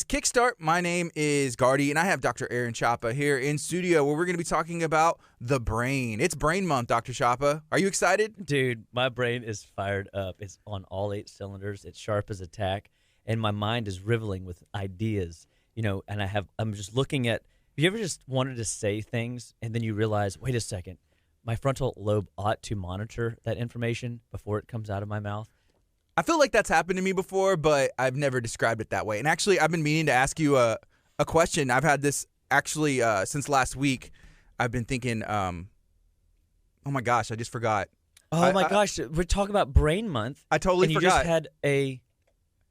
Kickstart. My name is Gardy, and I have Dr. Aaron Chapa here in studio where we're going to be talking about the brain. It's Brain Month, Dr. Chapa. Are you excited? Dude, my brain is fired up. It's on all 8 cylinders. It's sharp as a tack, and my mind is riveling with ideas. And I'm just looking at, have you ever just wanted to say things, and then you realize, wait a second, my frontal lobe ought to monitor that information before it comes out of my mouth? I feel like that's happened to me before, but I've never described it that way. And actually, I've been meaning to ask you a question. I've had this actually since last week. I've been thinking, oh my gosh, I just forgot. Oh my gosh, we're talking about Brain Month. I totally forgot. And you just had a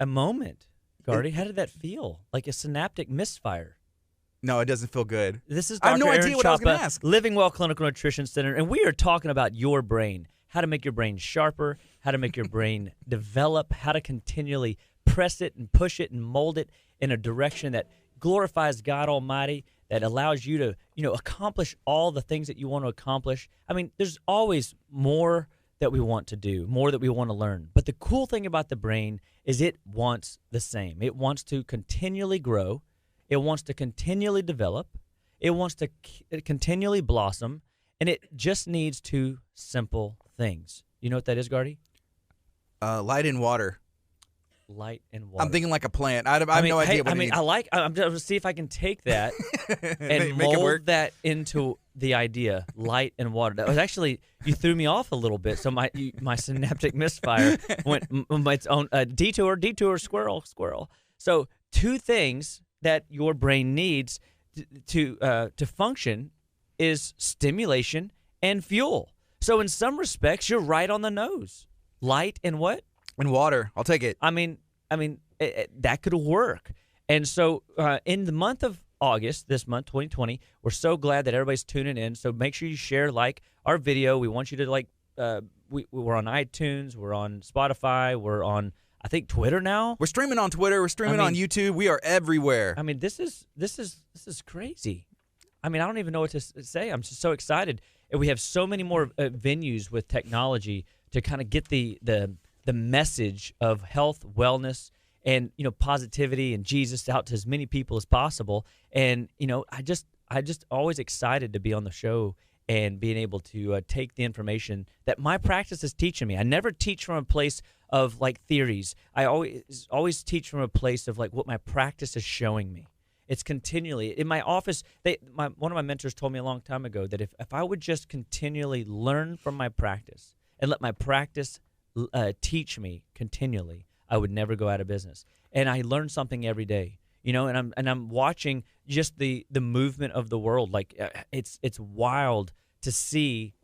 moment, Gardy. How did that feel? Like a synaptic misfire. No, it doesn't feel good. This is I have Dr. no Aaron idea what I was Chapa, going to ask. Living Well Clinical Nutrition Center, and we are talking about your brain. How to make your brain sharper, how to make your brain develop, how to continually press it and push it and mold it in a direction that glorifies God Almighty, that allows you to, accomplish all the things that you want to accomplish. I mean, there's always more that we want to do, more that we want to learn. But the cool thing about the brain is it wants the same. It wants to continually grow. It wants to continually develop. It wants to continually blossom. And it just needs 2 simple things. You know what that is, Gardy? Light and water. Light and water. I'm thinking like a plant. I have no idea what it means. I'm going to see if I can take that and Make it mold work. that into the idea, light and water. That was actually, you threw me off a little bit, so my synaptic misfire went on its own detour, squirrel. So 2 things that your brain needs to function is stimulation and fuel. So in some respects, you're right on the nose. Light and what? And water. I'll take it. I mean, that could work. And so in the month of August, this month, 2020, we're so glad that everybody's tuning in. So make sure you share, like our video. We want you to we're on iTunes, we're on Spotify, we're on, I think, Twitter now. We're streaming on Twitter. We're streaming on YouTube. We are everywhere. I mean, this is crazy. I mean, I don't even know what to say. I'm just so excited. And we have so many more venues with technology to kind of get the message of health, wellness, and positivity and Jesus out to as many people as possible. And I just always excited to be on the show and being able to take the information that my practice is teaching me. I never teach from a place of like theories. I always teach from a place of like what my practice is showing me. It's continually in my office. One of my mentors told me a long time ago that if I would just continually learn from my practice and let my practice teach me continually, I would never go out of business. And I learn something every day, and I'm watching just the movement of the world. Like it's wild to see,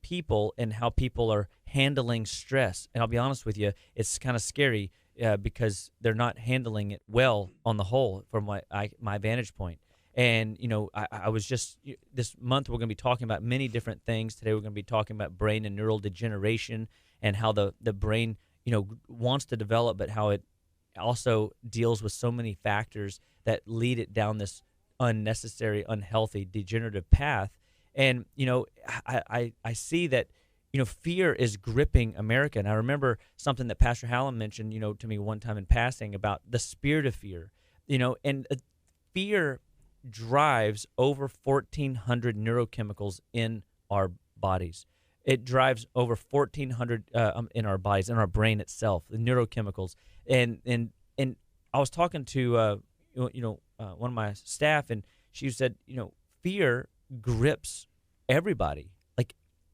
people and how people are handling stress. And I'll be honest with you, it's kind of scary. Because they're not handling it well on the whole from my vantage point. And, I was just, this month we're going to be talking about many different things. Today we're going to be talking about brain and neural degeneration and how the brain, wants to develop, but how it also deals with so many factors that lead it down this unnecessary, unhealthy, degenerative path. And, I see that, fear is gripping America. And I remember something that Pastor Hallam mentioned, to me one time in passing about the spirit of fear, and fear drives over 1,400 neurochemicals in our bodies. It drives over 1,400 in our bodies, in our brain itself, the neurochemicals. And I was talking to, one of my staff, and she said, fear grips everybody.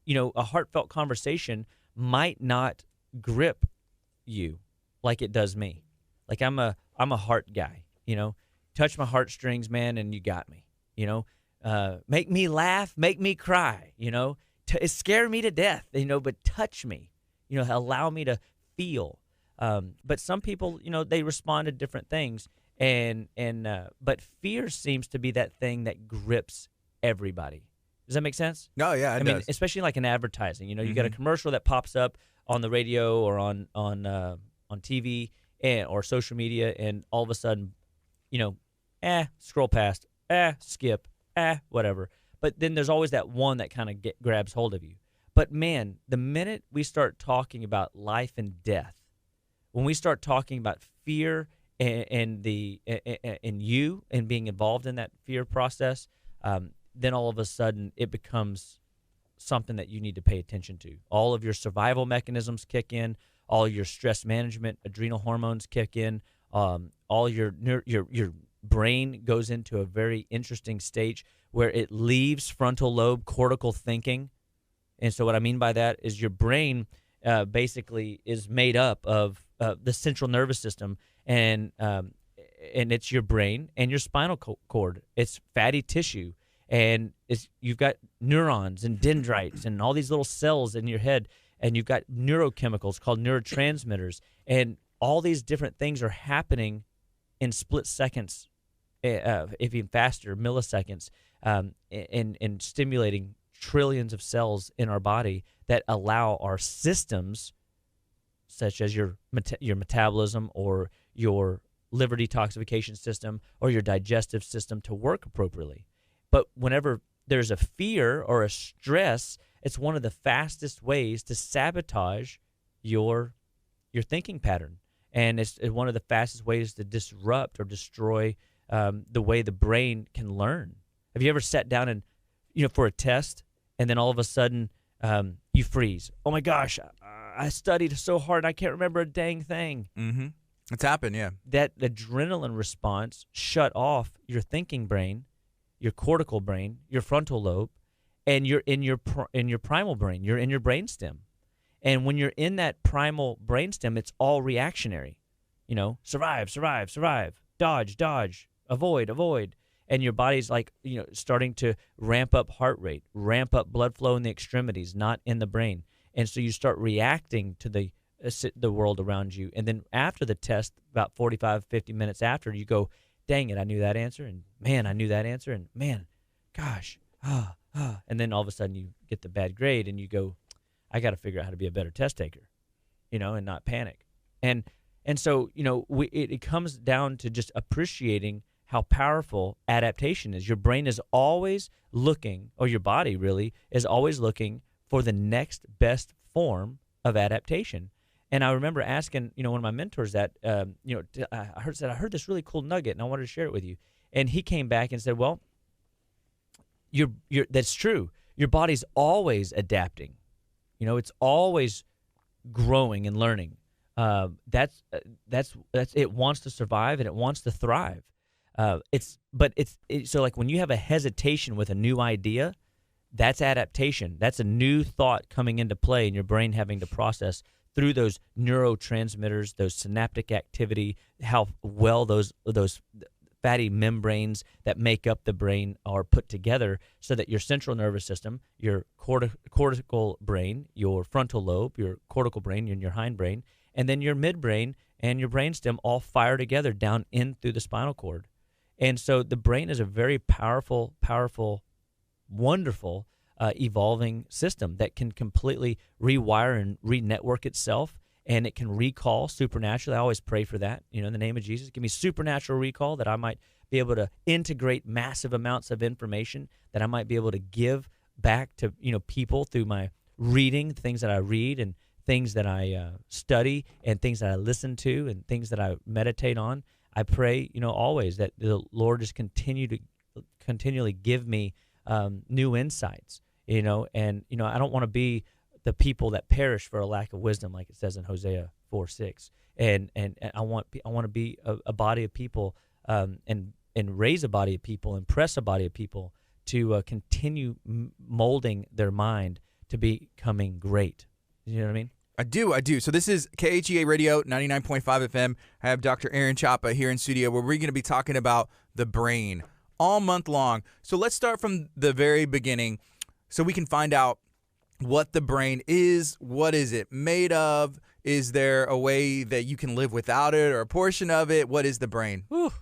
A heartfelt conversation might not grip you like it does me. Like I'm a heart guy, touch my heartstrings, man, and you got me, make me laugh, make me cry, scare me to death, but touch me, allow me to feel. But some people, they respond to different things, but fear seems to be that thing that grips everybody. Does that make sense? Oh, yeah, it does. I mean, especially like in advertising. You got a commercial that pops up on the radio or on TV or social media, and all of a sudden, scroll past, skip, whatever. But then there's always that one that kind of grabs hold of you. But man, the minute we start talking about life and death, when we start talking about fear and you and being involved in that fear process, then all of a sudden it becomes something that you need to pay attention to. All of your survival mechanisms kick in. All your stress management, adrenal hormones kick in. All your brain goes into a very interesting stage where it leaves frontal lobe cortical thinking. And so what I mean by that is your brain basically is made up of the central nervous system, and it's your brain and your spinal cord. It's fatty tissue, and you've got neurons and dendrites and all these little cells in your head, and you've got neurochemicals called neurotransmitters, and all these different things are happening in split seconds, if even faster, milliseconds, and stimulating trillions of cells in our body that allow our systems, such as your metabolism or your liver detoxification system or your digestive system, to work appropriately. But whenever there's a fear or a stress, it's one of the fastest ways to sabotage your thinking pattern. And it's one of the fastest ways to disrupt or destroy the way the brain can learn. Have you ever sat down and, for a test, and then all of a sudden you freeze? Oh my gosh, I studied so hard, I can't remember a dang thing. Mm-hmm. It's happened, yeah. That adrenaline response shut off your thinking brain, your cortical brain, your frontal lobe, and you're in your primal brain. You're in your brainstem. And when you're in that primal brainstem, it's all reactionary. Survive, survive, survive, dodge, dodge, avoid, avoid. And your body's like, starting to ramp up heart rate, ramp up blood flow in the extremities, not in the brain. And so you start reacting to the world around you. And then after the test, about 45, 50 minutes after, you go, dang it, I knew that answer. And man, I knew that answer. And man, gosh, And then all of a sudden you get the bad grade and you go, I got to figure out how to be a better test taker, and not panic. And so, it comes down to just appreciating how powerful adaptation is. Your brain is always looking, or your body really is always looking for the next best form of adaptation. And I remember asking, one of my mentors that, I heard this really cool nugget and I wanted to share it with you. And he came back and said, well, that's true. Your body's always adapting. It's always growing and learning. That's it wants to survive and it wants to thrive. So like when you have a hesitation with a new idea, that's adaptation. That's a new thought coming into play and your brain having to process through those neurotransmitters, those synaptic activity, how well those fatty membranes that make up the brain are put together so that your central nervous system, your cortical brain, your frontal lobe, your cortical brain, and your hindbrain, and then your midbrain and your brainstem all fire together down in through the spinal cord. And so the brain is a very powerful, wonderful, evolving system that can completely rewire and re-network itself, and it can recall supernaturally. I always pray for that, in the name of Jesus. Give me supernatural recall that I might be able to integrate massive amounts of information, that I might be able to give back to, people through my reading, things that I read and things that I study and things that I listen to and things that I meditate on. I pray, always that the Lord just continually give me new insights, and, I don't want to be the people that perish for a lack of wisdom, like it says in Hosea 4:6. And I want to be a body of people, and raise a body of people, impress a body of people to continue molding their mind to becoming great. You know what I mean? I do. So this is KHEA Radio, 99.5 FM. I have Dr. Aaron Chapa here in studio where we're going to be talking about the brain all month long. So let's start from the very beginning so we can find out what the brain is. What is it made of? Is there a way that you can live without it or a portion of it? What is the brain? Whew.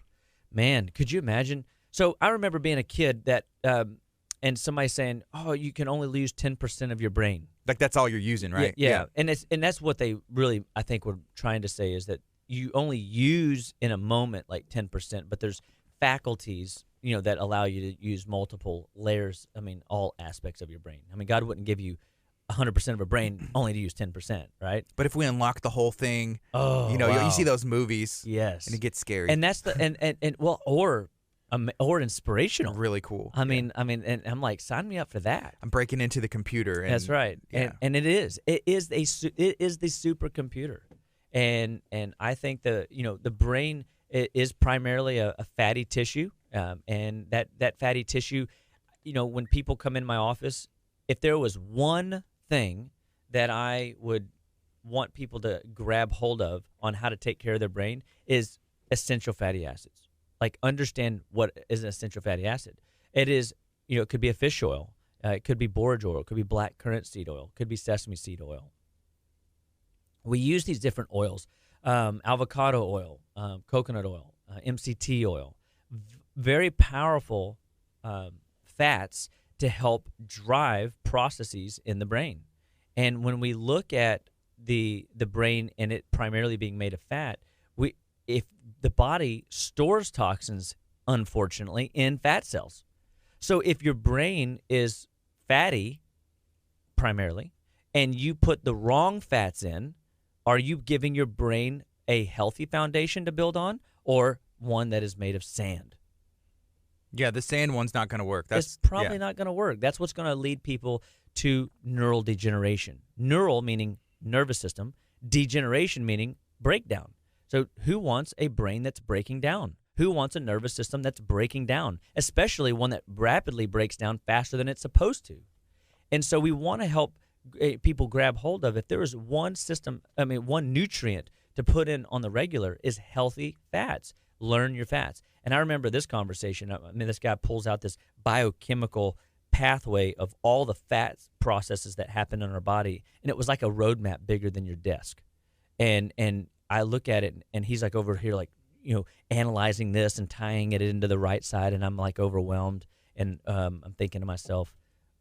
Man, could you imagine? So I remember being a kid that, and somebody saying, oh, you can only use 10% of your brain. Like that's all you're using, right? Yeah. And that's what they really, I think, were trying to say is that you only use in a moment like 10%, but there's faculties, that allow you to use multiple layers. I mean, all aspects of your brain. I mean, God wouldn't give you 100% of a brain only to use 10%, right? But if we unlock the whole thing, Oh, you know, wow. you see those movies, Yes. and it gets scary. And that's the and well, or inspirational. Really cool. I mean, and I'm like, sign me up for that. I'm breaking into the computer. And, That's right. Yeah. And it is the supercomputer. And I think the brain is primarily a fatty tissue. And that fatty tissue, when people come in my office, if there was one thing that I would want people to grab hold of on how to take care of their brain is essential fatty acids. Like, understand what is an essential fatty acid. It is, it could be a fish oil. It could be borage oil. It could be black currant seed oil. It could be sesame seed oil. We use these different oils, avocado oil, coconut oil, MCT oil, very powerful fats to help drive processes in the brain. And when we look at the brain and it primarily being made of fat, if the body stores toxins, unfortunately, in fat cells. So if your brain is fatty primarily and you put the wrong fats in, are you giving your brain a healthy foundation to build on, or one that is made of sand? Yeah, the sand one's not going to work. It's probably not going to work. That's what's going to lead people to neural degeneration. Neural meaning nervous system, degeneration meaning breakdown. So who wants a brain that's breaking down? Who wants a nervous system that's breaking down, especially one that rapidly breaks down faster than it's supposed to? And so we want to help people grab hold of, if there is one nutrient to put in on the regular, is healthy fats. Learn your fats. And I remember this conversation. This guy pulls out this biochemical pathway of all the fat processes that happen in our body, and it was like a roadmap bigger than your desk. And I look at it, and he's like over here, like, analyzing this and tying it into the right side, and I'm like overwhelmed, and I'm thinking to myself,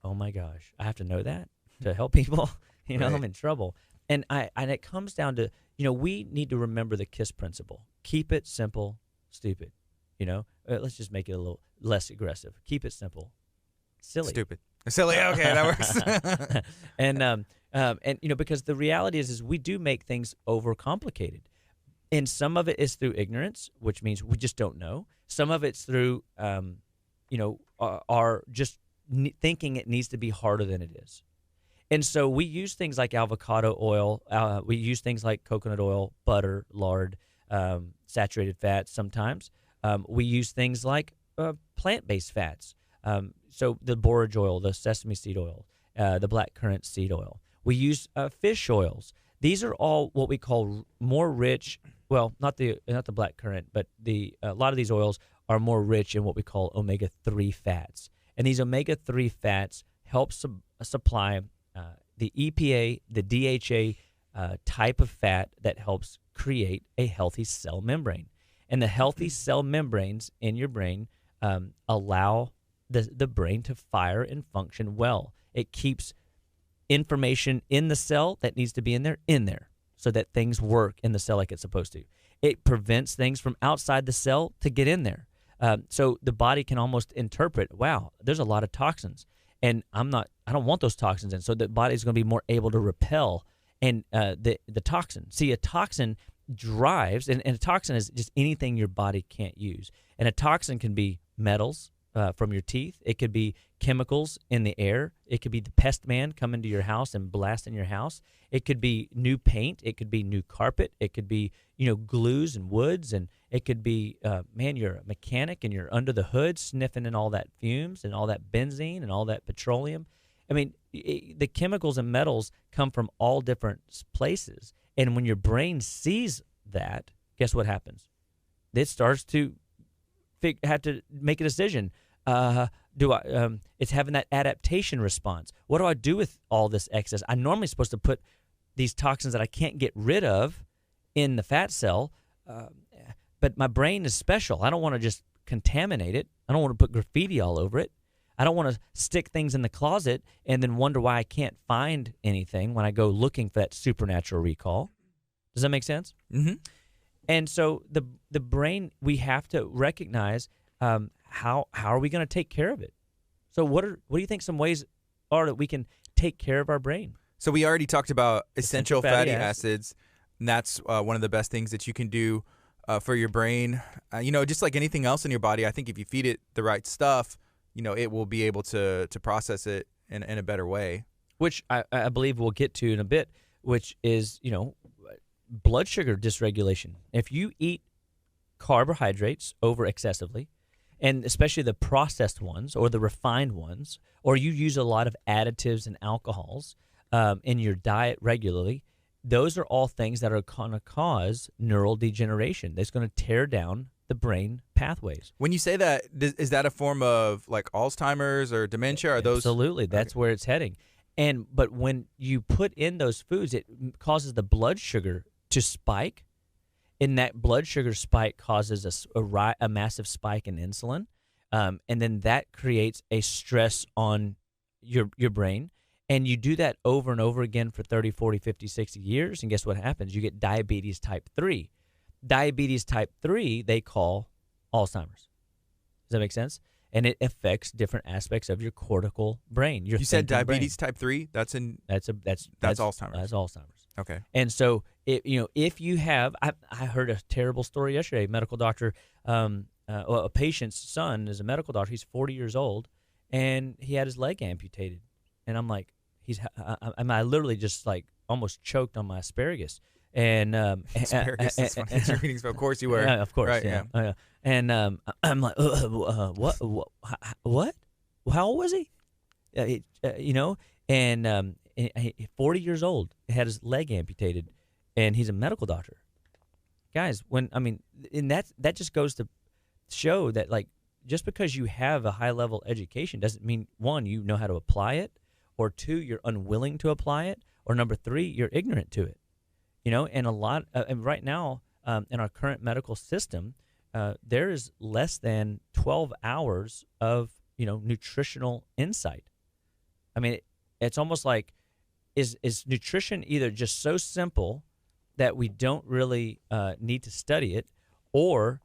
oh my gosh, I have to know that to help people. Right. I'm in trouble. And it comes down to, we need to remember the KISS principle. Keep it simple, stupid. Let's just make it a little less aggressive. Keep it simple, silly. Stupid. Silly. Okay, that works. And because the reality is we do make things overcomplicated. And some of it is through ignorance, which means we just don't know. Some of it's through, our just thinking it needs to be harder than it is. And so we use things like avocado oil. We use things like coconut oil, butter, lard, saturated fats sometimes. We use things like plant-based fats. So the borage oil, the sesame seed oil, the black currant seed oil. We use fish oils. These are all what we call more rich. Well, not the black currant, but a lot of these oils are more rich in what we call omega-3 fats. And these omega-3 fats help supply the EPA, the DHA type of fat that helps create a healthy cell membrane. And the healthy cell membranes in your brain allow the brain to fire and function well. It keeps information in the cell that needs to be in there, so that things work in the cell like it's supposed to. It prevents things from outside the cell to get in there. So the body can almost interpret, wow, there's a lot of toxins, and I don't want those toxins in. So the body's going to be more able to repel the toxin. See, a toxin drives, and a toxin is just anything your body can't use. And a toxin can be metals from your teeth. It could be chemicals in the air. It could be the pest man coming to your house and blasting your house. It could be new paint. It could be new carpet. It could be, glues and woods. And it could be, you're a mechanic and you're under the hood sniffing in all that fumes and all that benzene and all that petroleum. I mean, the chemicals and metals come from all different places. And when your brain sees that, guess what happens? It starts to have to make a decision. It's having that adaptation response. What do I do with all this excess? I'm normally supposed to put these toxins that I can't get rid of in the fat cell, but my brain is special. I don't want to just contaminate it. I don't want to put graffiti all over it. I don't want to stick things in the closet and then wonder why I can't find anything when I go looking for that supernatural recall. Does that make sense? Mm-hmm. And so the brain, we have to recognize how are we going to take care of it? So what do you think some ways are that we can take care of our brain? So we already talked about essential fatty acids. acids, and that's one of the best things that you can do for your brain. Just like anything else in your body, I think if you feed it the right stuff, it will be able to process it in a better way. Which I believe we'll get to in a bit, which is, blood sugar dysregulation. If you eat carbohydrates over excessively, and especially the processed ones or the refined ones, or you use a lot of additives and alcohols in your diet regularly, those are all things that are going to cause neural degeneration. That's going to tear down the brain pathways. When you say that, is that a form of like Alzheimer's or dementia? Are those absolutely? That's where it's heading. But when you put in those foods, it causes the blood sugar to spike, and that blood sugar spike causes a massive spike in insulin, and then that creates a stress on your brain. And you do that over and over again for 30, 40, 50, 60 years, and guess what happens? You get diabetes type 3. Diabetes type 3 they call Alzheimer's. Does that make sense? And it affects different aspects of your cortical brain. You said diabetes type 3? That's Alzheimer's. That's Alzheimer's. Okay. And so, if you have, I heard a terrible story yesterday. A medical doctor, a patient's son is a medical doctor. He's 40 years old, and he had his leg amputated. And I'm like, I literally just like almost choked on my asparagus. And asparagus is funny. You're reading, of course you were. Yeah, of course, right, yeah. And I'm like, what? How old was he? And 40 years old, had his leg amputated, and he's a medical doctor. Guys, and that just goes to show that, like, just because you have a high level education doesn't mean, one, you know how to apply it, or two, you're unwilling to apply it, or number three, you're ignorant to it. And a lot, and right now in our current medical system, there is less than 12 hours of nutritional insight. I mean, it's almost like, is nutrition either just so simple that we don't really need to study it, or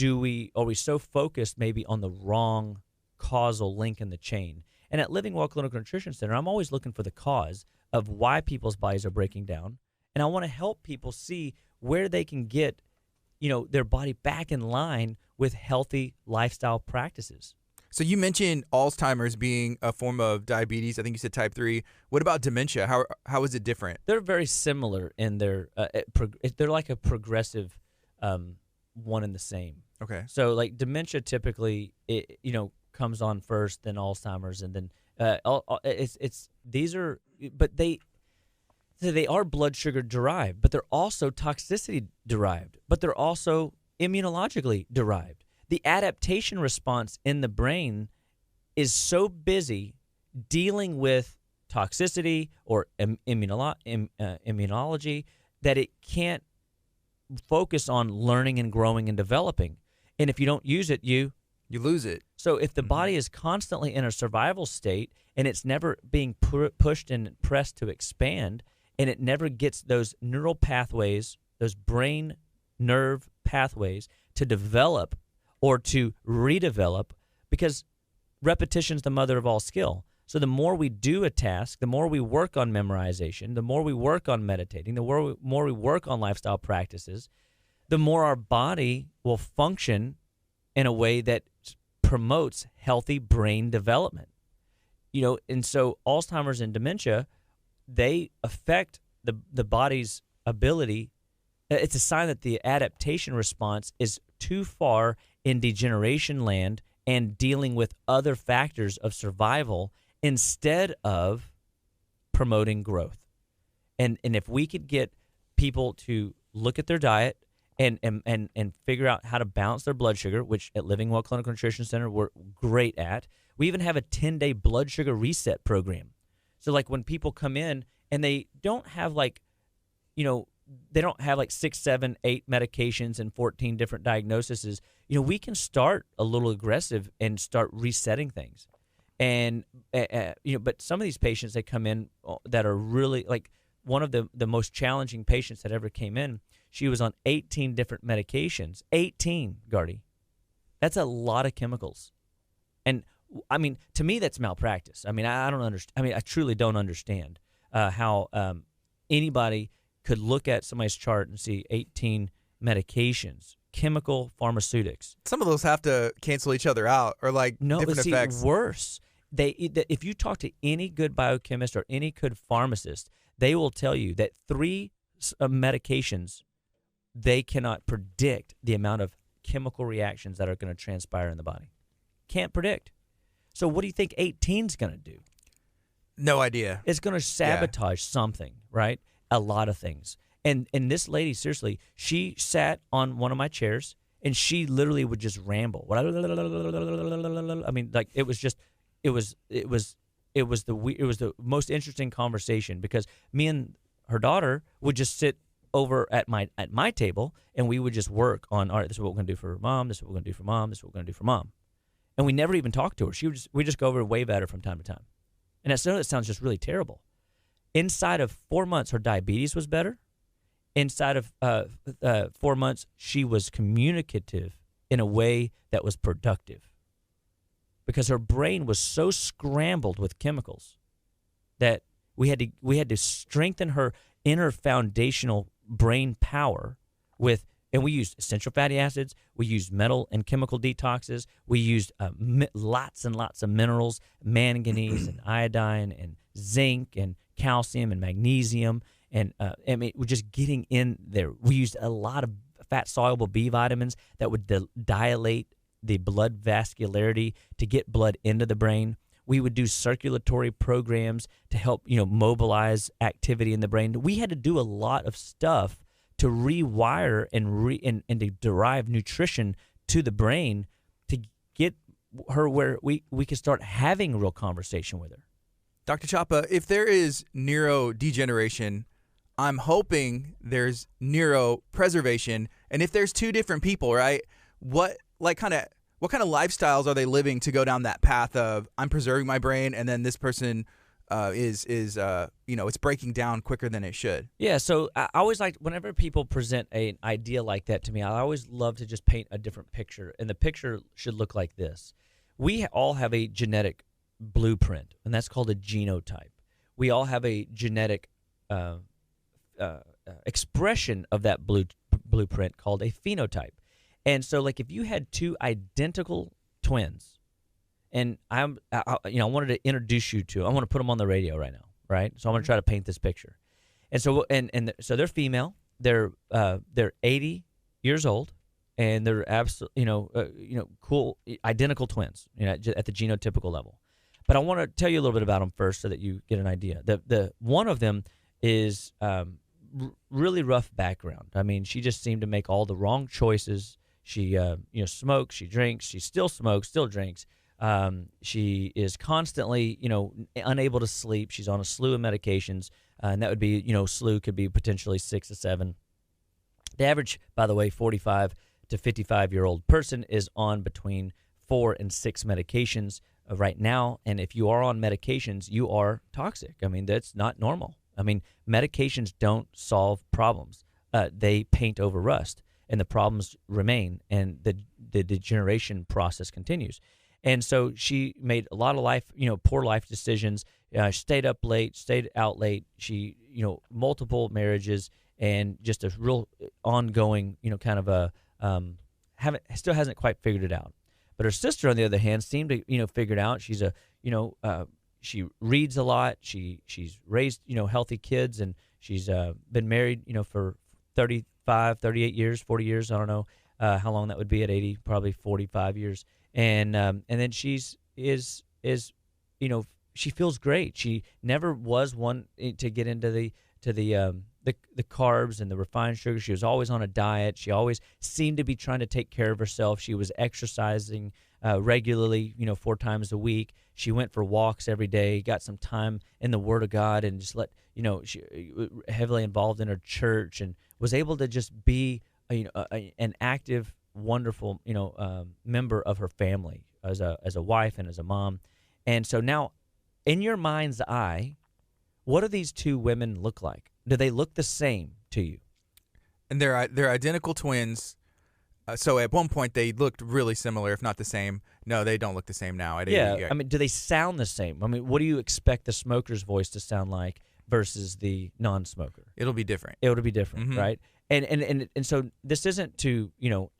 are we so focused maybe on the wrong causal link in the chain? And at Living Well Clinical Nutrition Center, I'm always looking for the cause of why people's bodies are breaking down, and I want to help people see where they can get their body back in line with healthy lifestyle practices. So you mentioned Alzheimer's being a form of diabetes. I think you said type 3. What about dementia? How is it different? They're very similar in their they're like a progressive one and the same. Okay. So like dementia typically comes on first, then Alzheimer's, and then they are blood sugar derived, but they're also toxicity derived, but they're also immunologically derived. The adaptation response in the brain is so busy dealing with toxicity or immunology that it can't focus on learning and growing and developing. And if you don't use it, you lose it. So if the body is constantly in a survival state and it's never being pushed and pressed to expand, and it never gets those neural pathways, those brain nerve pathways to develop or to redevelop, because repetition's the mother of all skill. So the more we do a task, the more we work on memorization, the more we work on meditating, the more we work on lifestyle practices, the more our body will function in a way that promotes healthy brain development. And so Alzheimer's and dementia, they affect the body's ability. It's a sign that the adaptation response is too far in degeneration land and dealing with other factors of survival instead of promoting growth. And if we could get people to look at their diet and figure out how to balance their blood sugar, which at Living Well Clinical Nutrition Center we're great at. We even have a 10-day blood sugar reset program. So like when people come in and they don't have they don't have 6, 7, 8 medications and 14 different diagnoses, we can start a little aggressive and start resetting things. And, but some of these patients that come in that are really, like one of the most challenging patients that ever came in, she was on 18 different medications. 18, Gardy. That's a lot of chemicals. And, to me, that's malpractice. I don't understand. I truly don't understand. how anybody could look at somebody's chart and see 18 medications, chemical pharmaceutics. Some of those have to cancel each other out, or like No, different but see, effects. worse. If you talk to any good biochemist or any good pharmacist, they will tell you that 3 medications, they cannot predict the amount of chemical reactions that are going to transpire in the body. Can't predict. So what do you think 18's going to do? No idea. It's going to sabotage something, right? A lot of things. And this lady, seriously, she sat on one of my chairs and she literally would just ramble. I mean, like it was the most interesting conversation, because me and her daughter would just sit over at my table and we would just work on, all right, this is what we're going to do for mom, this is what we're going to do for mom, this is what we're going to do for mom. And we never even talked to her. We just go over and wave at her from time to time. And that sounds just really terrible. Inside of 4 months, her diabetes was better. Inside of 4 months, she was communicative in a way that was productive, because her brain was so scrambled with chemicals that we had to strengthen her inner foundational brain power with. And we used essential fatty acids. We used metal and chemical detoxes. We used lots and lots of minerals, manganese and iodine and zinc and calcium and magnesium. And I mean, we're just getting in there. We used a lot of fat-soluble B vitamins that would dilate the blood vascularity to get blood into the brain. We would do circulatory programs to help, mobilize activity in the brain. We had to do a lot of stuff to rewire and to derive nutrition to the brain to get her where we could start having a real conversation with her. Dr. Chapa, if there is neurodegeneration, I'm hoping there's neuropreservation. And if there's 2 different people, right, what kind of lifestyles are they living to go down that path of, I'm preserving my brain, and then this person is it's breaking down quicker than it should? Yeah, so I always like, whenever people present an idea like that to me, I always love to just paint a different picture, and the picture should look like this. We all have a genetic blueprint, and that's called a genotype. We all have a genetic expression of that blueprint called a phenotype. And so, like, if you had 2 identical twins, and I wanted to introduce you to, I want to put them on the radio right now, right? So I'm going to try to paint this picture. And so so they're female. They're 80 years old, and they're cool, identical twins, at the genotypical level. But I want to tell you a little bit about them first so that you get an idea. The one of them is really rough background. I mean, she just seemed to make all the wrong choices. She smokes, she drinks, she still smokes, still drinks. She is constantly, unable to sleep. She's on a slew of medications, and that would be, slew could be potentially 6 to 7. The average, by the way, 45 to 55-year-old person is on between 4 and 6 medications right now. And if you are on medications, you are toxic. I mean, that's not normal. I mean, medications don't solve problems. They paint over rust, and the problems remain, and the degeneration process continues. And so she made a lot of poor life decisions. Stayed up late, stayed out late. She, multiple marriages, and just a real ongoing, kind of a still hasn't quite figured it out. But her sister, on the other hand, seemed to, figure it out. She's she reads a lot. She's raised, healthy kids, and she's been married, for 35, 38 years, 40 years. I don't know how long that would be at 80, probably 45 years. And then she feels great. She never was one to get into the carbs and the refined sugar. She was always on a diet. She always seemed to be trying to take care of herself. She was exercising regularly, 4 times a week. She went for walks every day, got some time in the Word of God, and just she heavily involved in her church, and was able to just be an active, wonderful member of her family as a wife and as a mom. And so now, in your mind's eye, what do these 2 women look like? Do they look the same to you? And they're identical twins. So at one point they looked really similar, if not the same. No, they don't look the same now. Yeah, I mean, do they sound the same? I mean, what do you expect the smoker's voice to sound like versus the non-smoker. It'll be different. It would be different, Mhm. right? And so this isn't to,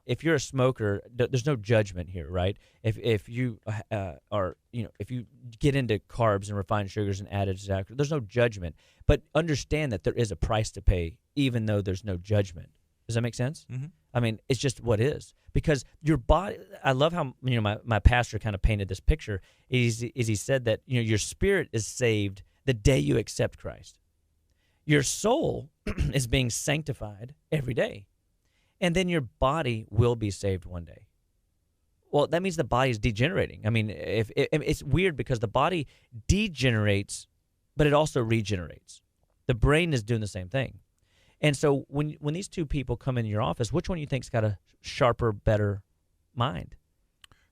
if you're a smoker, there's no judgment here, right? If you are, if you get into carbs and refined sugars and added sugar, there's no judgment. But understand that there is a price to pay, even though there's no judgment. Does that make sense? Mm-hmm. I mean, it's just what is. Because your body, I love how, my pastor kind of painted this picture, is he said that, your spirit is saved the day you accept Christ. Your soul is being sanctified every day. And then your body will be saved one day. Well, that means the body is degenerating. I mean, it's weird because the body degenerates, but it also regenerates. The brain is doing the same thing. And so when these two people come in your office, which one do you think's got a sharper, better mind?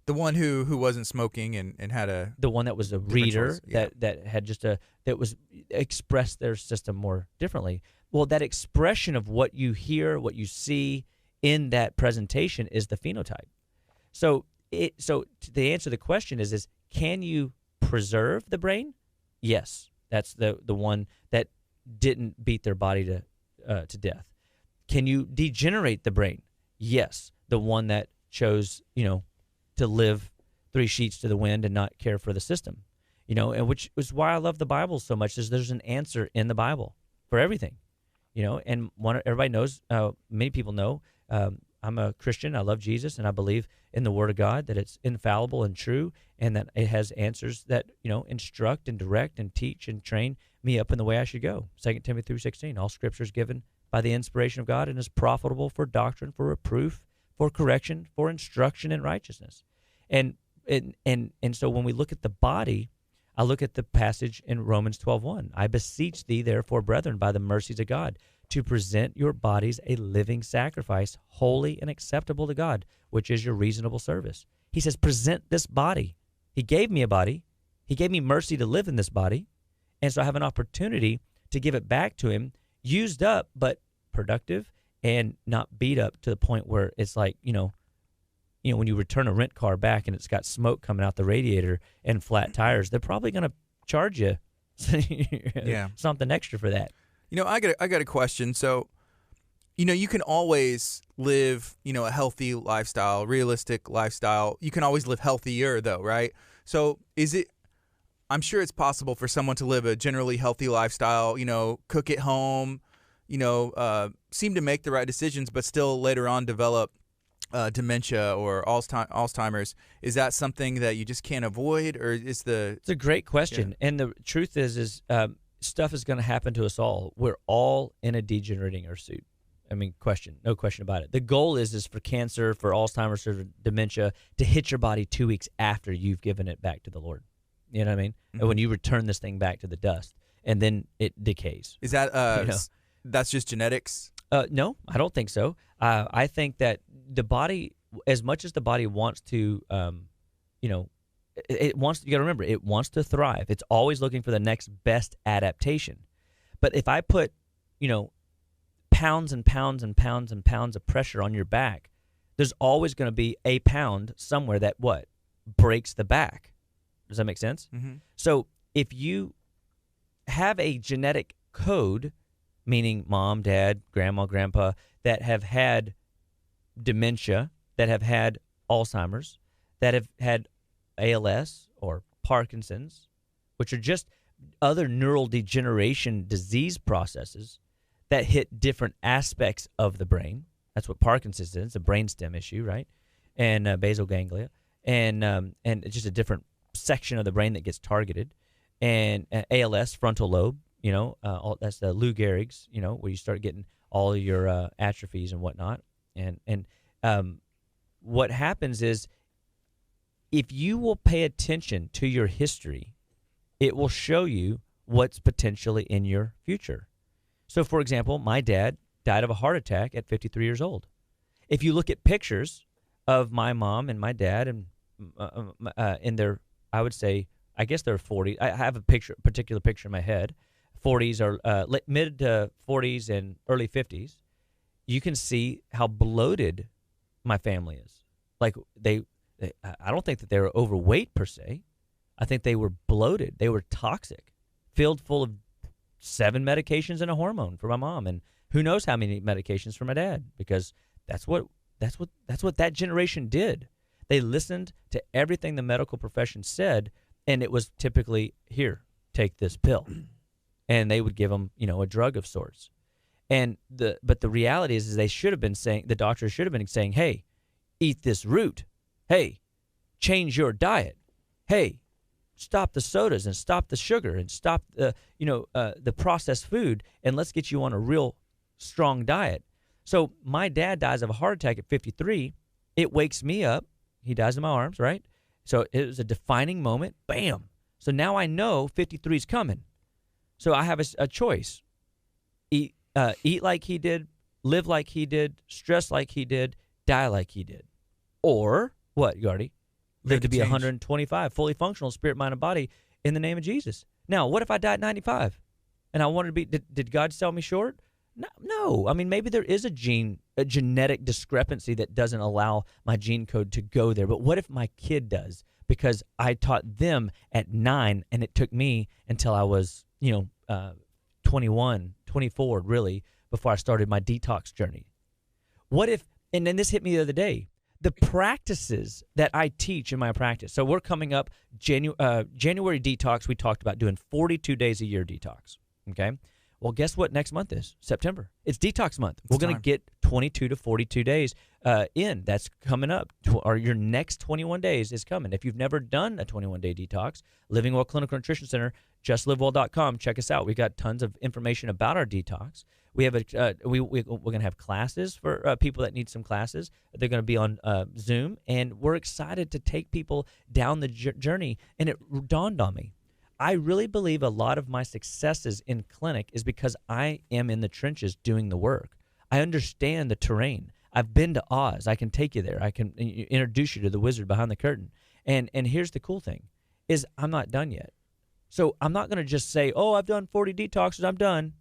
The one who wasn't smoking and had a... The one that was a reader, choice, yeah. that had just that was expressed their system more differently. Well, that expression of what you hear, what you see in that presentation is the phenotype. So the answer to the question is can you preserve the brain? Yes. That's the one that didn't beat their body to death. Can you degenerate the brain? Yes. The one that chose, to live 3 sheets to the wind and not care for the system, and which is why I love the Bible so much, is there's an answer in the Bible for everything, and everybody knows, many people know, I'm a Christian. I love Jesus, and I believe in the Word of God, that it's infallible and true, and that it has answers that, instruct and direct and teach and train me up in the way I should go. 2 Timothy 3:16, all Scripture is given by the inspiration of God and is profitable for doctrine, for reproof, for correction, for instruction in righteousness. And so when we look at the body, I look at the passage in Romans 12:1. I beseech thee, therefore, brethren, by the mercies of God, to present your bodies a living sacrifice, holy and acceptable to God, which is your reasonable service. He says, present this body. He gave me a body. He gave me mercy to live in this body. And so I have an opportunity to give it back to him, used up, but productive and not beat up to the point where it's like, when you return a rent car back and it's got smoke coming out the radiator and flat tires, they're probably going to charge you something extra for that. I got a question. So, you can always live, a healthy lifestyle, realistic lifestyle. You can always live healthier though, right? So I'm sure it's possible for someone to live a generally healthy lifestyle, cook at home, seem to make the right decisions, but still later on develop dementia or Alzheimer's. Is that something that you just can't avoid, or is It's a great question. Yeah. And the truth is stuff is going to happen to us all. We're all in a degenerating pursuit. I mean, no question about it. The goal is for cancer, for Alzheimer's, or dementia to hit your body 2 weeks after you've given it back to the Lord. You know what I mean? Mm-hmm. When you return this thing back to the dust, and then it decays. Is that that's just genetics? No, I don't think so. I think that the body, as much as the body wants to, it wants. You got to remember, it wants to thrive. It's always looking for the next best adaptation. But if I put, pounds and pounds and pounds and pounds of pressure on your back, there's always going to be a pound somewhere that breaks the back. Does that make sense? Mm-hmm. So if you have a genetic code, meaning mom, dad, grandma, grandpa, that have had dementia, that have had Alzheimer's, that have had ALS or Parkinson's, which are just other neural degeneration disease processes that hit different aspects of the brain. That's what Parkinson's is. It's a brainstem issue, right? And basal ganglia. And it's just a different section of the brain that gets targeted. And ALS, frontal lobe, that's the Lou Gehrig's, where you start getting all of your atrophies and whatnot. And what happens is, if you will pay attention to your history, it will show you what's potentially in your future. So, for example, my dad died of a heart attack at 53 years old. If you look at pictures of my mom and my dad and in their, I would say, I guess they're 40. I have a particular picture in my head. 40s or mid 40s and early 50s. You can see how bloated my family is. Like I don't think that they were overweight per se. I think they were bloated. They were toxic, filled full of 7 medications and a hormone for my mom, and who knows how many medications for my dad, because that's what that generation did. They listened to everything the medical profession said, and it was typically, here, take this pill. And they would give them, a drug of sorts. But the reality is they should have been saying, the doctors should have been saying, hey, eat this root. Hey, change your diet. Hey, stop the sodas and stop the sugar and stop the processed food, and let's get you on a real strong diet. So my dad dies of a heart attack at 53. It wakes me up. He dies in my arms, right? So it was a defining moment. Bam. So now I know 53 is coming. So I have a choice. Eat like he did, live like he did, stress like he did, die like he did. Or what, Yardy? Live to be 125, fully functional, spirit, mind, and body in the name of Jesus. Now, what if I died at 95 and I wanted to be, did God sell me short? No. I mean, maybe there is a genetic discrepancy that doesn't allow my gene code to go there. But what if my kid does? Because I taught them at 9 and it took me until I was, 21, 24, really, before I started my detox journey. What if, and then this hit me the other day, the practices that I teach in my practice. So we're coming up January detox. We talked about doing 42 days a year detox. Okay. Well, guess what next month is? September. It's detox month. We're going to get 22 to 42 days in. That's coming up. Or your next 21 days is coming. If you've never done a 21-day detox, Living Well Clinical Nutrition Center, justlivewell.com. Check us out. We've got tons of information about our detox. We have we're going to have classes for people that need some classes. They're going to be on Zoom, and we're excited to take people down the journey. And it dawned on me, I really believe a lot of my successes in clinic is because I am in the trenches doing the work. I understand the terrain. I've been to Oz. I can take you there. I can introduce you to the wizard behind the curtain. And here's the cool thing, is I'm not done yet. So I'm not going to just say, oh, I've done 40 detoxes, I'm done.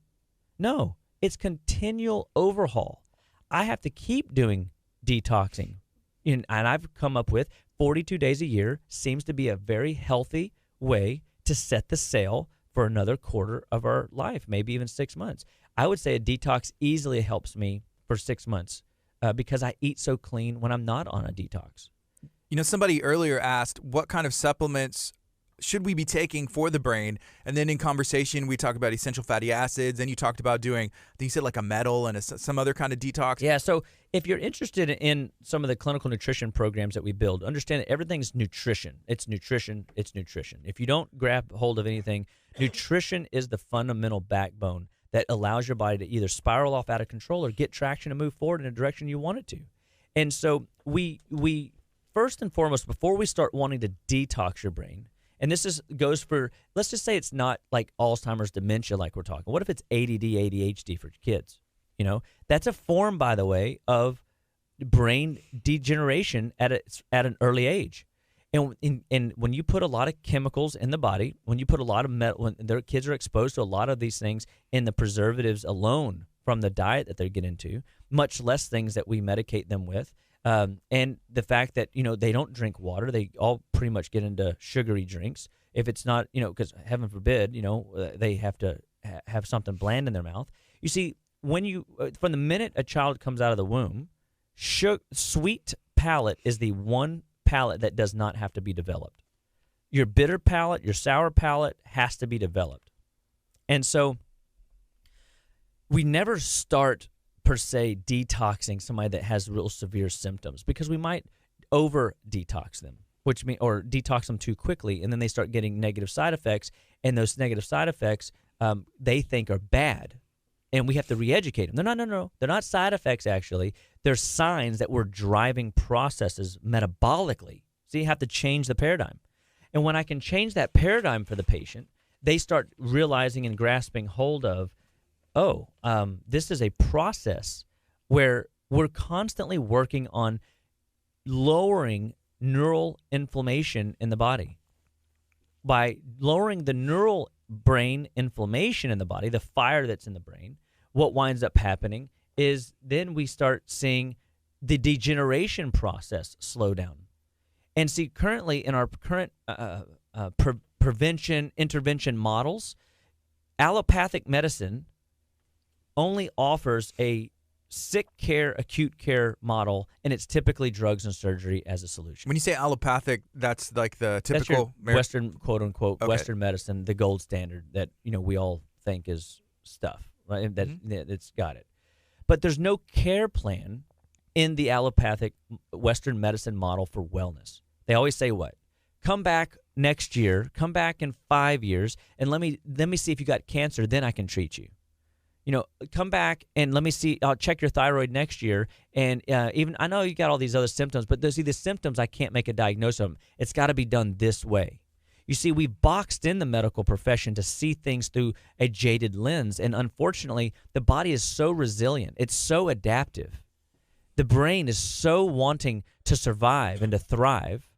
No, it's continual overhaul. I have to keep doing detoxing. And I've come up with 42 days a year seems to be a very healthy way to set the sail for another quarter of our life, maybe even 6 months. I would say a detox easily helps me for 6 months because I eat so clean when I'm not on a detox. Somebody earlier asked what kind of supplements should we be taking for the brain? And then in conversation, we talk about essential fatty acids, and you talked about doing, I think you said like a metal and some other kind of detox. Yeah, so if you're interested in some of the clinical nutrition programs that we build, understand that everything's nutrition. It's nutrition. It's nutrition. If you don't grab hold of anything, nutrition is the fundamental backbone that allows your body to either spiral off out of control or get traction and move forward in a direction you want it to. And so we first and foremost, before we start wanting to detox your brain, and this goes for, let's just say it's not like Alzheimer's, dementia like we're talking. What if it's ADD, ADHD for kids? That's a form, by the way, of brain degeneration at an early age. And when you put a lot of chemicals in the body, when you put a lot of metal, when their kids are exposed to a lot of these things in the preservatives alone from the diet that they get into, much less things that we medicate them with. And the fact that, they don't drink water, they all pretty much get into sugary drinks. If it's not, because heaven forbid, they have to have something bland in their mouth. You see, from the minute a child comes out of the womb, sweet palate is the one palate that does not have to be developed. Your bitter palate, your sour palate has to be developed. And so we never start per se detoxing somebody that has real severe symptoms, because we might over detox them, or detox them too quickly, and then they start getting negative side effects, and those negative side effects they think are bad, and we have to re-educate them. They're not side effects. Actually, they're signs that we're driving processes metabolically. So you have to change the paradigm, and when I can change that paradigm for the patient, they start realizing and grasping hold of, this is a process where we're constantly working on lowering neural inflammation in the body. By lowering the neural brain inflammation in the body, the fire that's in the brain, what winds up happening is then we start seeing the degeneration process slow down. And see, currently in our current prevention intervention models, allopathic medicine only offers a sick care, acute care model, and it's typically drugs and surgery as a solution. When you say allopathic, that's like the That's your typical Western, quote unquote, Okay. Western medicine, the gold standard that we all think is stuff, right? That it's got it, but there's no care plan in the allopathic Western medicine model for wellness. They always say what? Come back next year, come back in 5 years, and let me see if you got cancer. Then I can treat you. Come back and let me see. I'll check your thyroid next year. And even I know you got all these other symptoms, but the symptoms I can't make a diagnosis of them. It's got to be done this way. You see, we boxed in the medical profession to see things through a jaded lens, and unfortunately, the body is so resilient. It's so adaptive. The brain is so wanting to survive and to thrive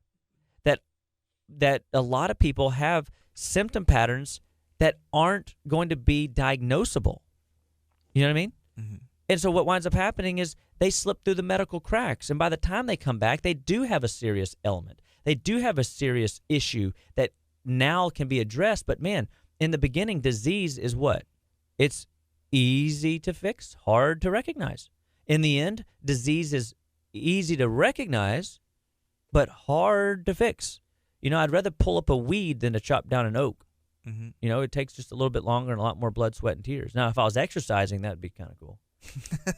that a lot of people have symptom patterns that aren't going to be diagnosable. You know what I mean? Mm-hmm. And so what winds up happening is they slip through the medical cracks. And by the time they come back, they do have a serious ailment. They do have a serious issue that now can be addressed. But man, in the beginning, disease is what? It's easy to fix, hard to recognize. In the end, disease is easy to recognize, but hard to fix. I'd rather pull up a weed than to chop down an oak. Mm-hmm. It takes just a little bit longer and a lot more blood, sweat, and tears. Now, if I was exercising, that'd be kind of cool.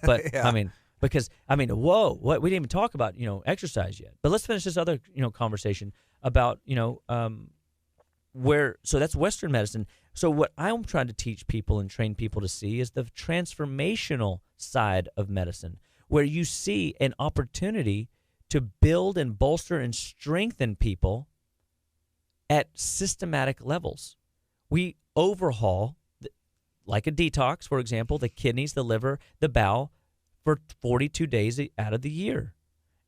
But Yeah. whoa, what we didn't even talk about, exercise yet. But let's finish this other, conversation about, so that's Western medicine. So what I'm trying to teach people and train people to see is the transformational side of medicine, where you see an opportunity to build and bolster and strengthen people at systematic levels. We overhaul, like a detox, for example, the kidneys, the liver, the bowel for 42 days out of the year.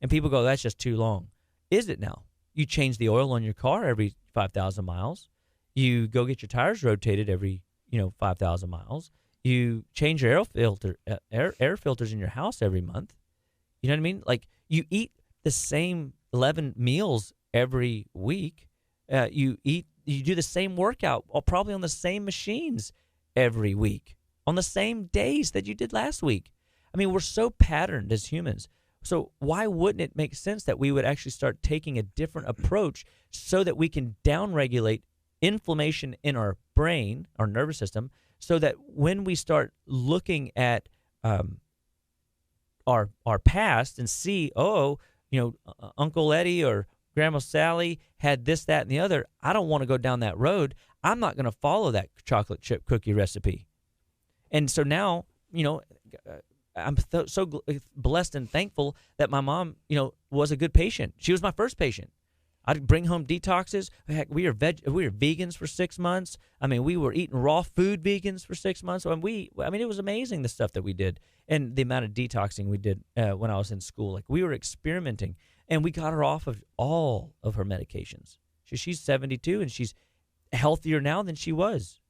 And people go, that's just too long. Is it now? You change the oil on your car every 5,000 miles. You go get your tires rotated every, 5,000 miles. You change your air filters in your house every month. You know what I mean? Like, you eat the same 11 meals every week. You do the same workout, probably on the same machines every week, on the same days that you did last week. I mean, we're so patterned as humans. So why wouldn't it make sense that we would actually start taking a different approach so that we can downregulate inflammation in our brain, our nervous system, so that when we start looking at our past and see, Uncle Eddie or Grandma Sally had this, that, and the other. I don't want to go down that road. I'm not going to follow that chocolate chip cookie recipe. And so now, I'm so blessed and thankful that my mom, was a good patient. She was my first patient. I'd bring home detoxes. Heck, we were vegans for 6 months. I mean, we were eating raw food vegans for 6 months. It was amazing the stuff that we did and the amount of detoxing we did when I was in school. Like, we were experimenting. And we got her off of all of her medications. She's 72, and she's healthier now than she was.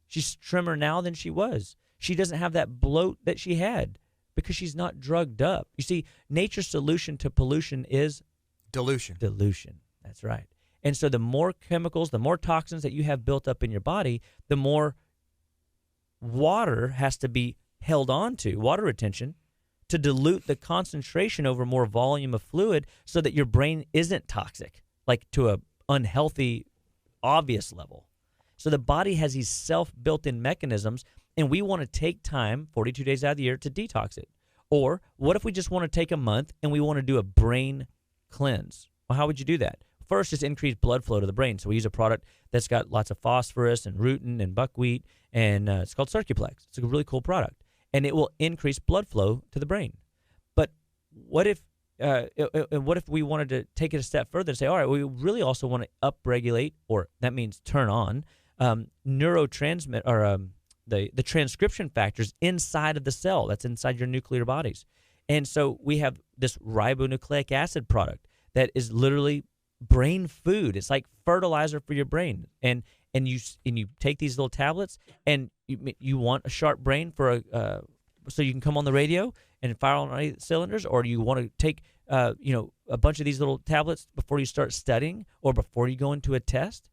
She's trimmer now than she was. She doesn't have that bloat that she had because she's not drugged up. You see, nature's solution to pollution is Dilution. That's right. And so the more chemicals, the more toxins that you have built up in your body, the more water has to be held on to, water retention, to dilute the concentration over more volume of fluid so that your brain isn't toxic, like to a unhealthy, obvious level. So the body has these self-built-in mechanisms, and we want to take time, 42 days out of the year, to detox it. Or what if we just want to take a month and we want to do a brain cleanse? Well, how would you do that? First, is increase blood flow to the brain. So we use a product that's got lots of phosphorus and rutin and buckwheat, and it's called Circuplex. It's a really cool product. And it will increase blood flow to the brain. But what if we wanted to take it a step further and say, all right, we really also want to upregulate, or that means turn on, neurotransmit or the transcription factors inside of the cell that's inside your nuclear bodies. And so we have this ribonucleic acid product that is literally brain food. It's like fertilizer for your brain. And you take these little tablets, and you want a sharp brain for so you can come on the radio and fire on 8 cylinders, or do you want to take a bunch of these little tablets before you start studying or before you go into a test?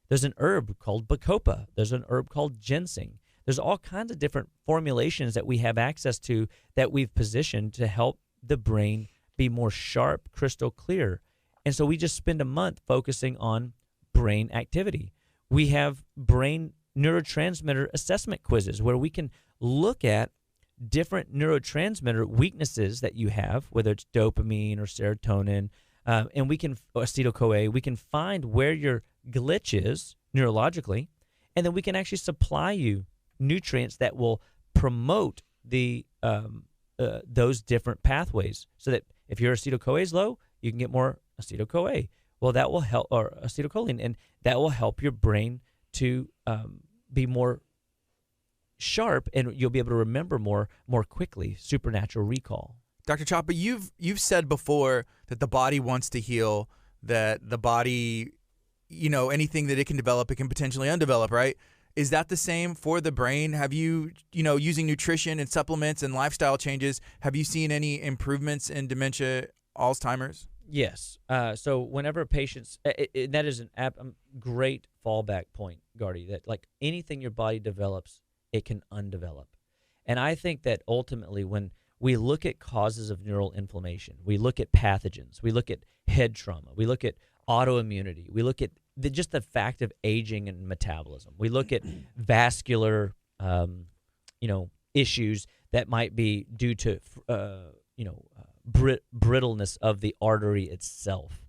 There's an herb called bacopa. There's an herb called ginseng. There's all kinds of different formulations that we have access to that we've positioned to help the brain be more sharp, crystal clear. And so we just spend a month focusing on brain activity. We have brain neurotransmitter assessment quizzes where we can look at different neurotransmitter weaknesses that you have, whether it's dopamine or serotonin, and we can acetyl-CoA. We can find where your glitch is neurologically, and then we can actually supply you nutrients that will promote the those different pathways, so that if your acetyl-CoA is low, you can get more acetyl-CoA. Well, that will help, or acetylcholine, and that will help your brain to be more sharp, and you'll be able to remember more quickly. Supernatural recall. Dr. Chapa, you've said before that the body wants to heal, that the body, anything that it can develop, it can potentially undevelop, right? Is that the same for the brain? Have you, using nutrition and supplements and lifestyle changes, have you seen any improvements in dementia, Alzheimer's? Yes. So whenever patients, that is a great fallback point, Gardy, that like anything your body develops, it can undevelop. And I think that ultimately when we look at causes of neural inflammation, we look at pathogens, we look at head trauma, we look at autoimmunity, we look at just the fact of aging and metabolism, we look at vascular, issues that might be due to, brittleness of the artery itself.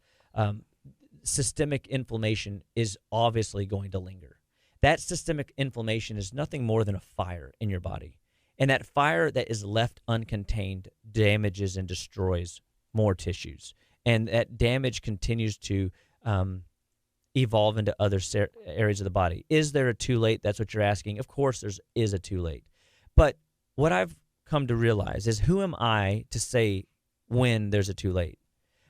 Systemic inflammation is obviously going to linger. That systemic inflammation is nothing more than a fire in your body. And that fire that is left uncontained damages and destroys more tissues. And that damage continues to evolve into other areas of the body. Is there a too late? That's what you're asking. Of course there is a too late. But what I've come to realize is, who am I to say when there's a too late?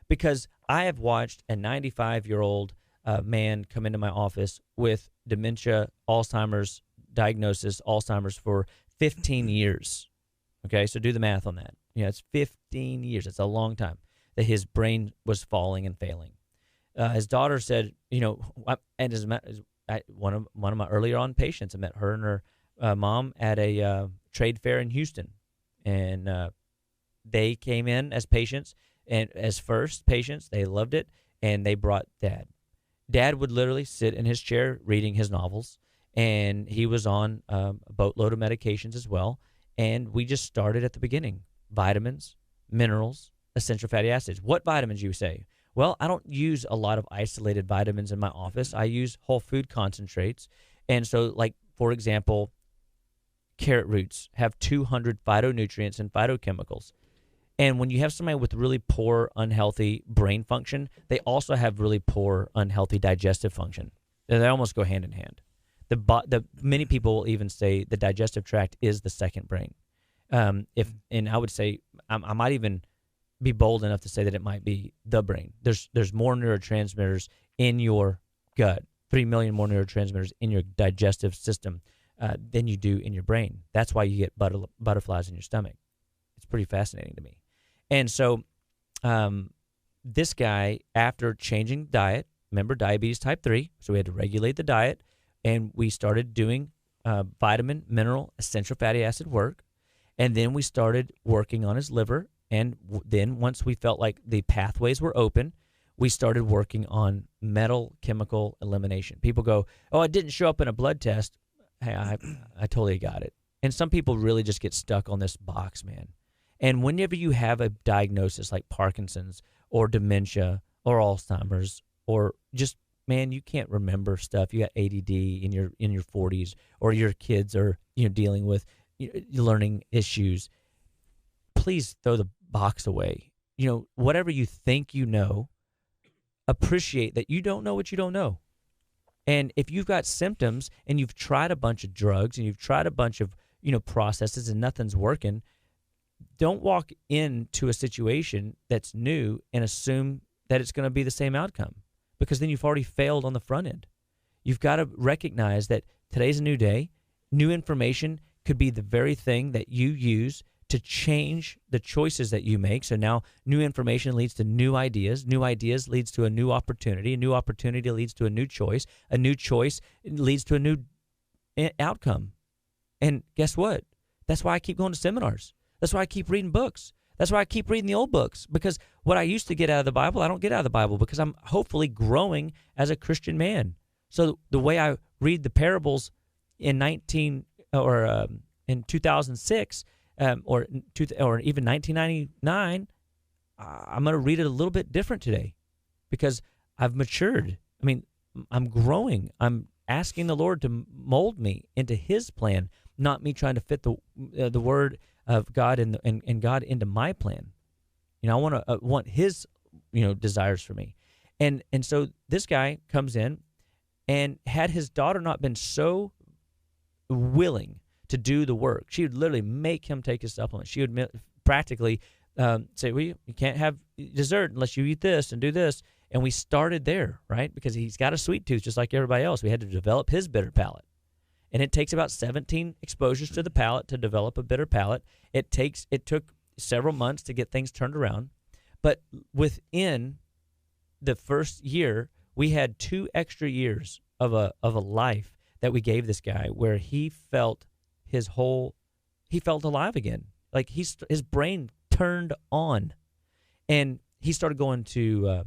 Because I have watched a 95-year-old man come into my office with dementia, Alzheimer's diagnosis, Alzheimer's for 15 years. Okay, so do the math on that. It's 15 years. It's a long time that his brain was falling and failing. His daughter said, and one of my earlier on patients, I met her and her mom at a trade fair in Houston, and they came in as patients, and as first patients, they loved it, and they brought Dad. Dad would literally sit in his chair reading his novels, and he was on a boatload of medications as well, and we just started at the beginning. Vitamins, minerals, essential fatty acids. What vitamins, you say? Well, I don't use a lot of isolated vitamins in my office. I use whole food concentrates, and so, like, for example, carrot roots have 200 phytonutrients and phytochemicals. And when you have somebody with really poor, unhealthy brain function, they also have really poor, unhealthy digestive function. They almost go hand in hand. Many people will even say the digestive tract is the second brain. And I would say I might even be bold enough to say that it might be the brain. There's more neurotransmitters in your gut, 3 million more neurotransmitters in your digestive system than you do in your brain. That's why you get butterflies in your stomach. It's pretty fascinating to me. And so this guy, after changing diet, remember diabetes type 3, so we had to regulate the diet, and we started doing vitamin, mineral, essential fatty acid work, and then we started working on his liver, and then once we felt like the pathways were open, we started working on metal chemical elimination. People go, oh, it didn't show up in a blood test. Hey, I totally got it. And some people really just get stuck on this box, man. And whenever you have a diagnosis like Parkinson's or dementia or Alzheimer's, or just, man, you can't remember stuff. You got ADD in your 40s, or your kids are dealing with learning issues. Please throw the box away. Whatever you think appreciate that you don't know what you don't know. And if you've got symptoms and you've tried a bunch of drugs and you've tried a bunch of processes and nothing's working, don't walk into a situation that's new and assume that it's going to be the same outcome, because then you've already failed on the front end. You've got to recognize that today's a new day. New information could be the very thing that you use to change the choices that you make. So now new information leads to new ideas. New ideas leads to a new opportunity. A new opportunity leads to a new choice. A new choice leads to a new outcome. And guess what? That's why I keep going to seminars. That's why I keep reading books. That's why I keep reading the old books, because what I used to get out of the Bible, I don't get out of the Bible, because I'm hopefully growing as a Christian man. So the way I read the parables in in 2006 or even 1999, I'm going to read it a little bit different today, because I've matured. I mean, I'm growing. I'm asking the Lord to mold me into His plan, not me trying to fit the Word of God and God into my plan. You know, I want His desires for me, and so this guy comes in, and had his daughter not been so willing to do the work, she would literally make him take his supplement. She would practically say, well, you can't have dessert unless you eat this and do this. And we started there, right? Because he's got a sweet tooth just like everybody else. We had to develop his bitter palate. And it takes about 17 exposures to the palate to develop a bitter palate. It took several months to get things turned around. But within the first year, we had 2 extra years of a life that we gave this guy, where he felt alive again. Like his brain turned on, and he started going to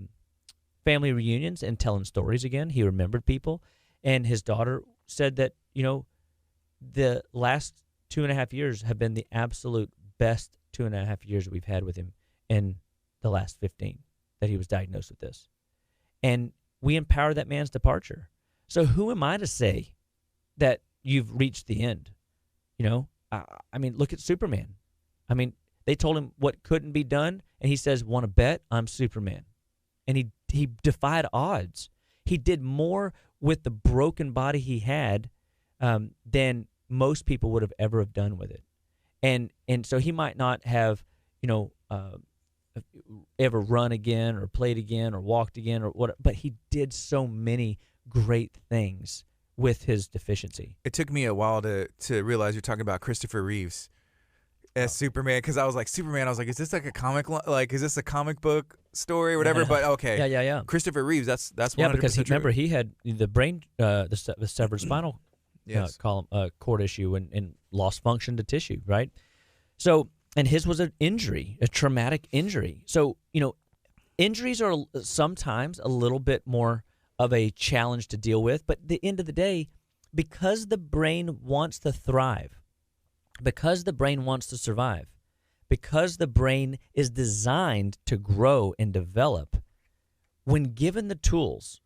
family reunions and telling stories again. He remembered people, and his daughter said that the last 2.5 years have been the absolute best 2.5 years we've had with him in the last 15 that he was diagnosed with this. And we empowered that man's departure. So who am I to say that you've reached the end? I mean, look at Superman. I mean, they told him what couldn't be done, and he says, want to bet? I'm Superman. And he defied odds. He did more with the broken body he had than most people would have ever have done with it. And so he might not have, ever run again or played again or walked again or what, but he did so many great things with his deficiency. It took me a while to realize you're talking about Christopher Reeves as Superman, because I was like, Superman, I was like, is this like a comic, is this a comic book story or whatever? But okay. Yeah. Christopher Reeves, that's 100% yeah, because true. He had the brain, the severed spinal yes. cord issue and lost function to tissue, right? So, and his was an injury, a traumatic injury. So, injuries are sometimes a little bit more of a challenge to deal with, but at the end of the day, because the brain wants to thrive, because the brain wants to survive, because the brain is designed to grow and develop, when given the tools,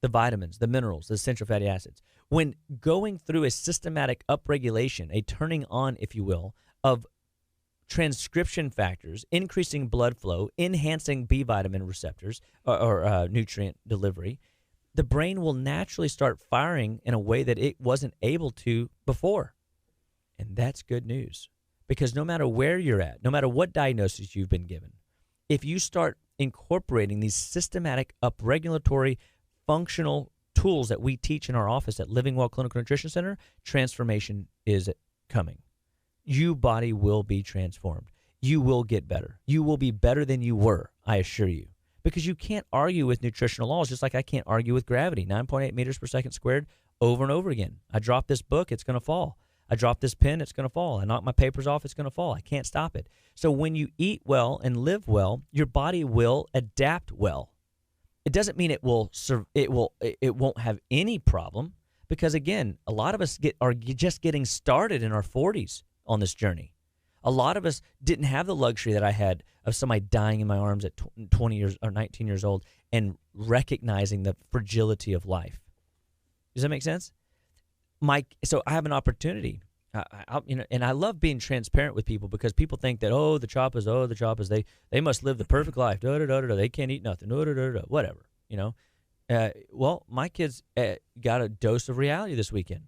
the vitamins, the minerals, the essential fatty acids, when going through a systematic upregulation, a turning on, if you will, of transcription factors, increasing blood flow, enhancing B vitamin receptors or nutrient delivery, the brain will naturally start firing in a way that it wasn't able to before. And that's good news, because no matter where you're at, no matter what diagnosis you've been given, if you start incorporating these systematic upregulatory functional tools that we teach in our office at Living Well Clinical Nutrition Center, transformation is coming. Your body will be transformed. You will get better. You will be better than you were, I assure you. Because you can't argue with nutritional laws, just like I can't argue with gravity. 9.8 meters per second squared over and over again. I drop this book, it's going to fall. I drop this pen, it's going to fall. I knock my papers off, it's going to fall. I can't stop it. So when you eat well and live well, your body will adapt well. It doesn't mean it won't have any problem, because again, a lot of us are just getting started in our 40s on this journey. A lot of us didn't have the luxury that I had of somebody dying in my arms at 20 years or 19 years old and recognizing the fragility of life. Does that make sense? So I have an opportunity, and I love being transparent with people, because people think that, the Chapas, they must live the perfect life. They can't eat nothing. Whatever, Well, my kids got a dose of reality this weekend.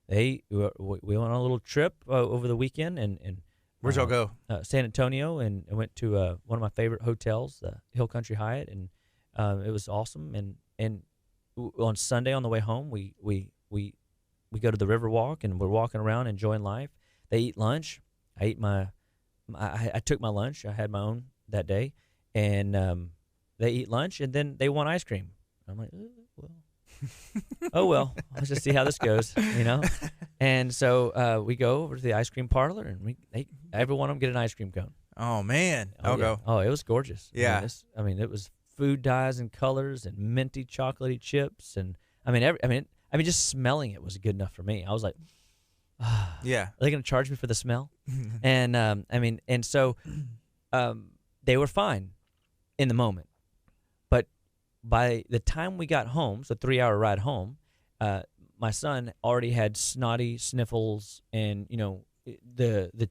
We went on a little trip over the weekend, and where'd y'all go? San Antonio, and I went to one of my favorite hotels, the Hill Country Hyatt, and it was awesome. And on Sunday on the way home, we go to the Riverwalk, and we're walking around enjoying life. They eat lunch. I took my lunch. I had my own that day, and they eat lunch, and then they want ice cream. I'm like, well. Oh well, let's just see how this goes, And so we go over to the ice cream parlor, and every one of them get an ice cream cone. Oh man. Oh, yeah. Oh, it was gorgeous. Yeah. I mean, it was food dyes and colors and minty chocolatey chips, and I mean, just smelling it was good enough for me. I was like, yeah. Are they going to charge me for the smell? And so they were fine in the moment, but by the time we got home, so 3-hour ride home, my son already had snotty sniffles and the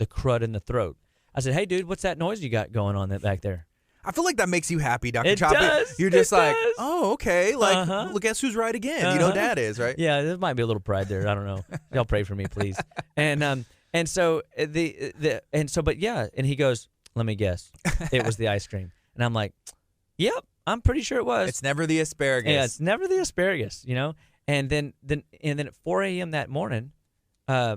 crud in the throat. I said, "Hey, dude, what's that noise you got going on back there?" I feel like that makes you happy, Dr. It Chapa. does. You're just It like, does. oh, okay. Like, Uh-huh. well, guess who's right again? You know, Dad is, right? Yeah, there might be a little pride there. I don't know. Y'all pray for me, please. And so but yeah, and he goes, "Let me guess, it was the ice cream." And I'm like, "Yep, I'm pretty sure it was." It's never the asparagus. Yeah, it's never the asparagus, And then at 4 a.m. that morning, I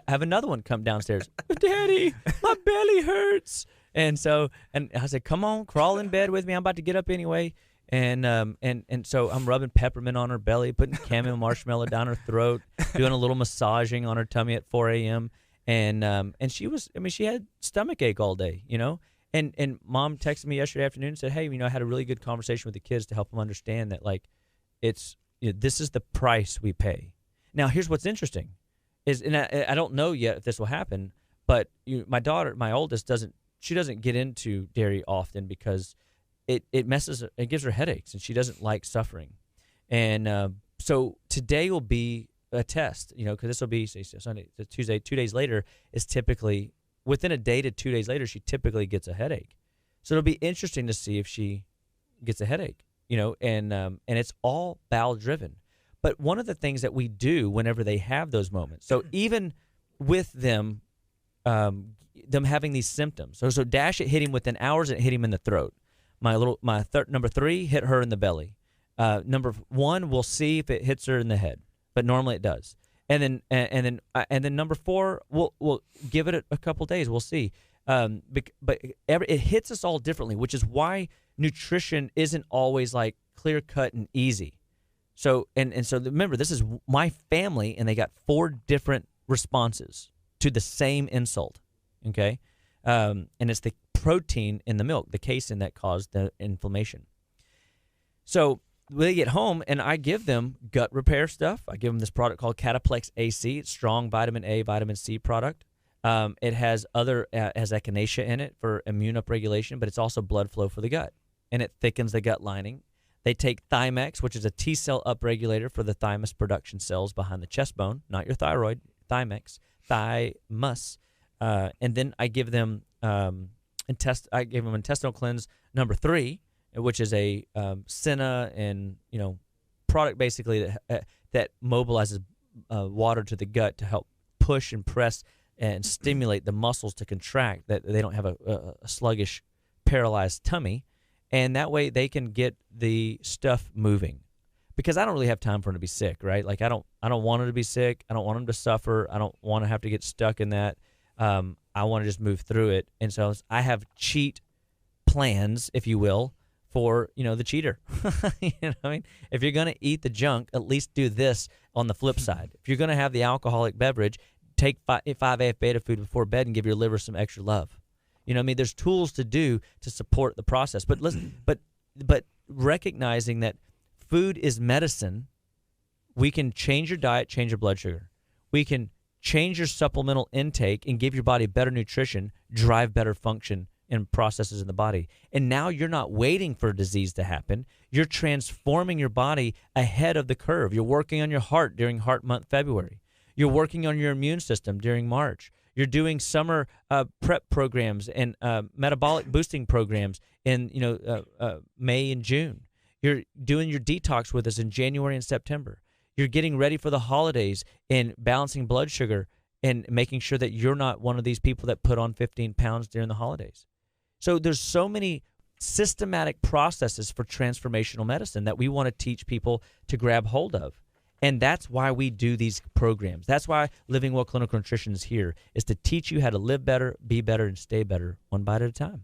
have another one come downstairs. "Daddy, my belly hurts." And I said, "Come on, crawl in bed with me. I'm about to get up anyway." And so I'm rubbing peppermint on her belly, putting chamomile marshmallow down her throat, doing a little massaging on her tummy at 4 a.m. And she had stomach ache all day, And Mom texted me yesterday afternoon and said, "Hey, I had a really good conversation with the kids to help them understand that this is the price we pay." Now, here's what's interesting, and I don't know yet if this will happen, but my daughter, my oldest, doesn't get into dairy often because it gives her headaches, and she doesn't like suffering. And so today will be a test, because this will be Sunday, Tuesday. 2 days later is typically within a day to 2 days later, she typically gets a headache. So it'll be interesting to see if she gets a headache, and it's all bowel driven. But one of the things that we do whenever they have those moments, so even with them having these symptoms, so Dash, it hit him within hours, it hit him in the throat. Number 3 hit her in the belly. Number 1, we'll see if it hits her in the head, but normally it does. And then number 4, we'll give it a couple days. We'll see. But it hits us all differently, which is why nutrition isn't always like clear cut and easy. So so remember, this is my family, and they got 4 different responses to the same insult. Okay, and it's the protein in the milk, the casein, that caused the inflammation. So they get home, and I give them gut repair stuff. I give them this product called Cataplex AC. It's strong vitamin A, vitamin C product. It has has echinacea in it for immune upregulation, but it's also blood flow for the gut, and it thickens the gut lining. They take Thymex, which is a T-cell upregulator for the thymus production cells behind the chest bone, not your thyroid. Thymex, thymus, and then I give them intestinal cleanse number 3, which is a senna and product basically that mobilizes water to the gut to help push and press and stimulate the muscles to contract, that they don't have a sluggish, paralyzed tummy. And that way they can get the stuff moving, because I don't really have time for them to be sick, right? Like I don't want them to be sick. I don't want them to suffer. I don't want to have to get stuck in that. I want to just move through it. And so I have cheat plans, if you will, for the cheater. What I mean? If you're going to eat the junk, at least do this on the flip side. If you're going to have the alcoholic beverage, take 5-AF beta food before bed and give your liver some extra love. There's tools to do to support the process. But but recognizing that food is medicine, we can change your diet, change your blood sugar. We can change your supplemental intake and give your body better nutrition, drive better function and processes in the body. And now you're not waiting for a disease to happen. You're transforming your body ahead of the curve. You're working on your heart during Heart Month, February. You're working on your immune system during March. You're doing summer prep programs and metabolic boosting programs in May and June. You're doing your detox with us in January and September. You're getting ready for the holidays and balancing blood sugar and making sure that you're not one of these people that put on 15 pounds during the holidays. So there's so many systematic processes for transformational medicine that we want to teach people to grab hold of. And that's why we do these programs. That's why Living Well Clinical Nutrition is here, is to teach you how to live better, be better, and stay better one bite at a time.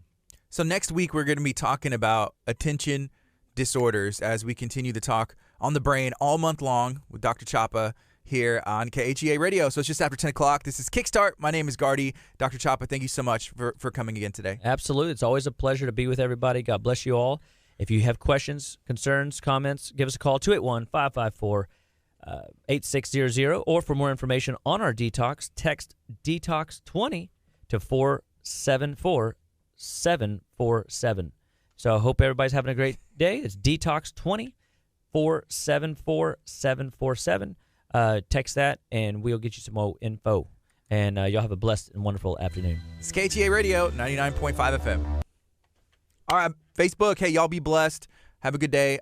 So next week, we're going to be talking about attention disorders as we continue the talk on the brain all month long with Dr. Chapa. here on KHEA Radio. So it's just after 10 o'clock. This is Kickstart. My name is Gardy. Dr. Chapa, thank you so much for coming again today. Absolutely. It's always a pleasure to be with everybody. God bless you all. If you have questions, concerns, comments, give us a call, 281-554-8600. Or for more information on our detox, text DETOX20 to 474-747. So I hope everybody's having a great day. It's DETOX20, 474-747. Text that, and we'll get you some more info. And y'all have a blessed and wonderful afternoon. It's KHEA Radio, 99.5 FM. All right, Facebook. Hey, y'all be blessed. Have a good day.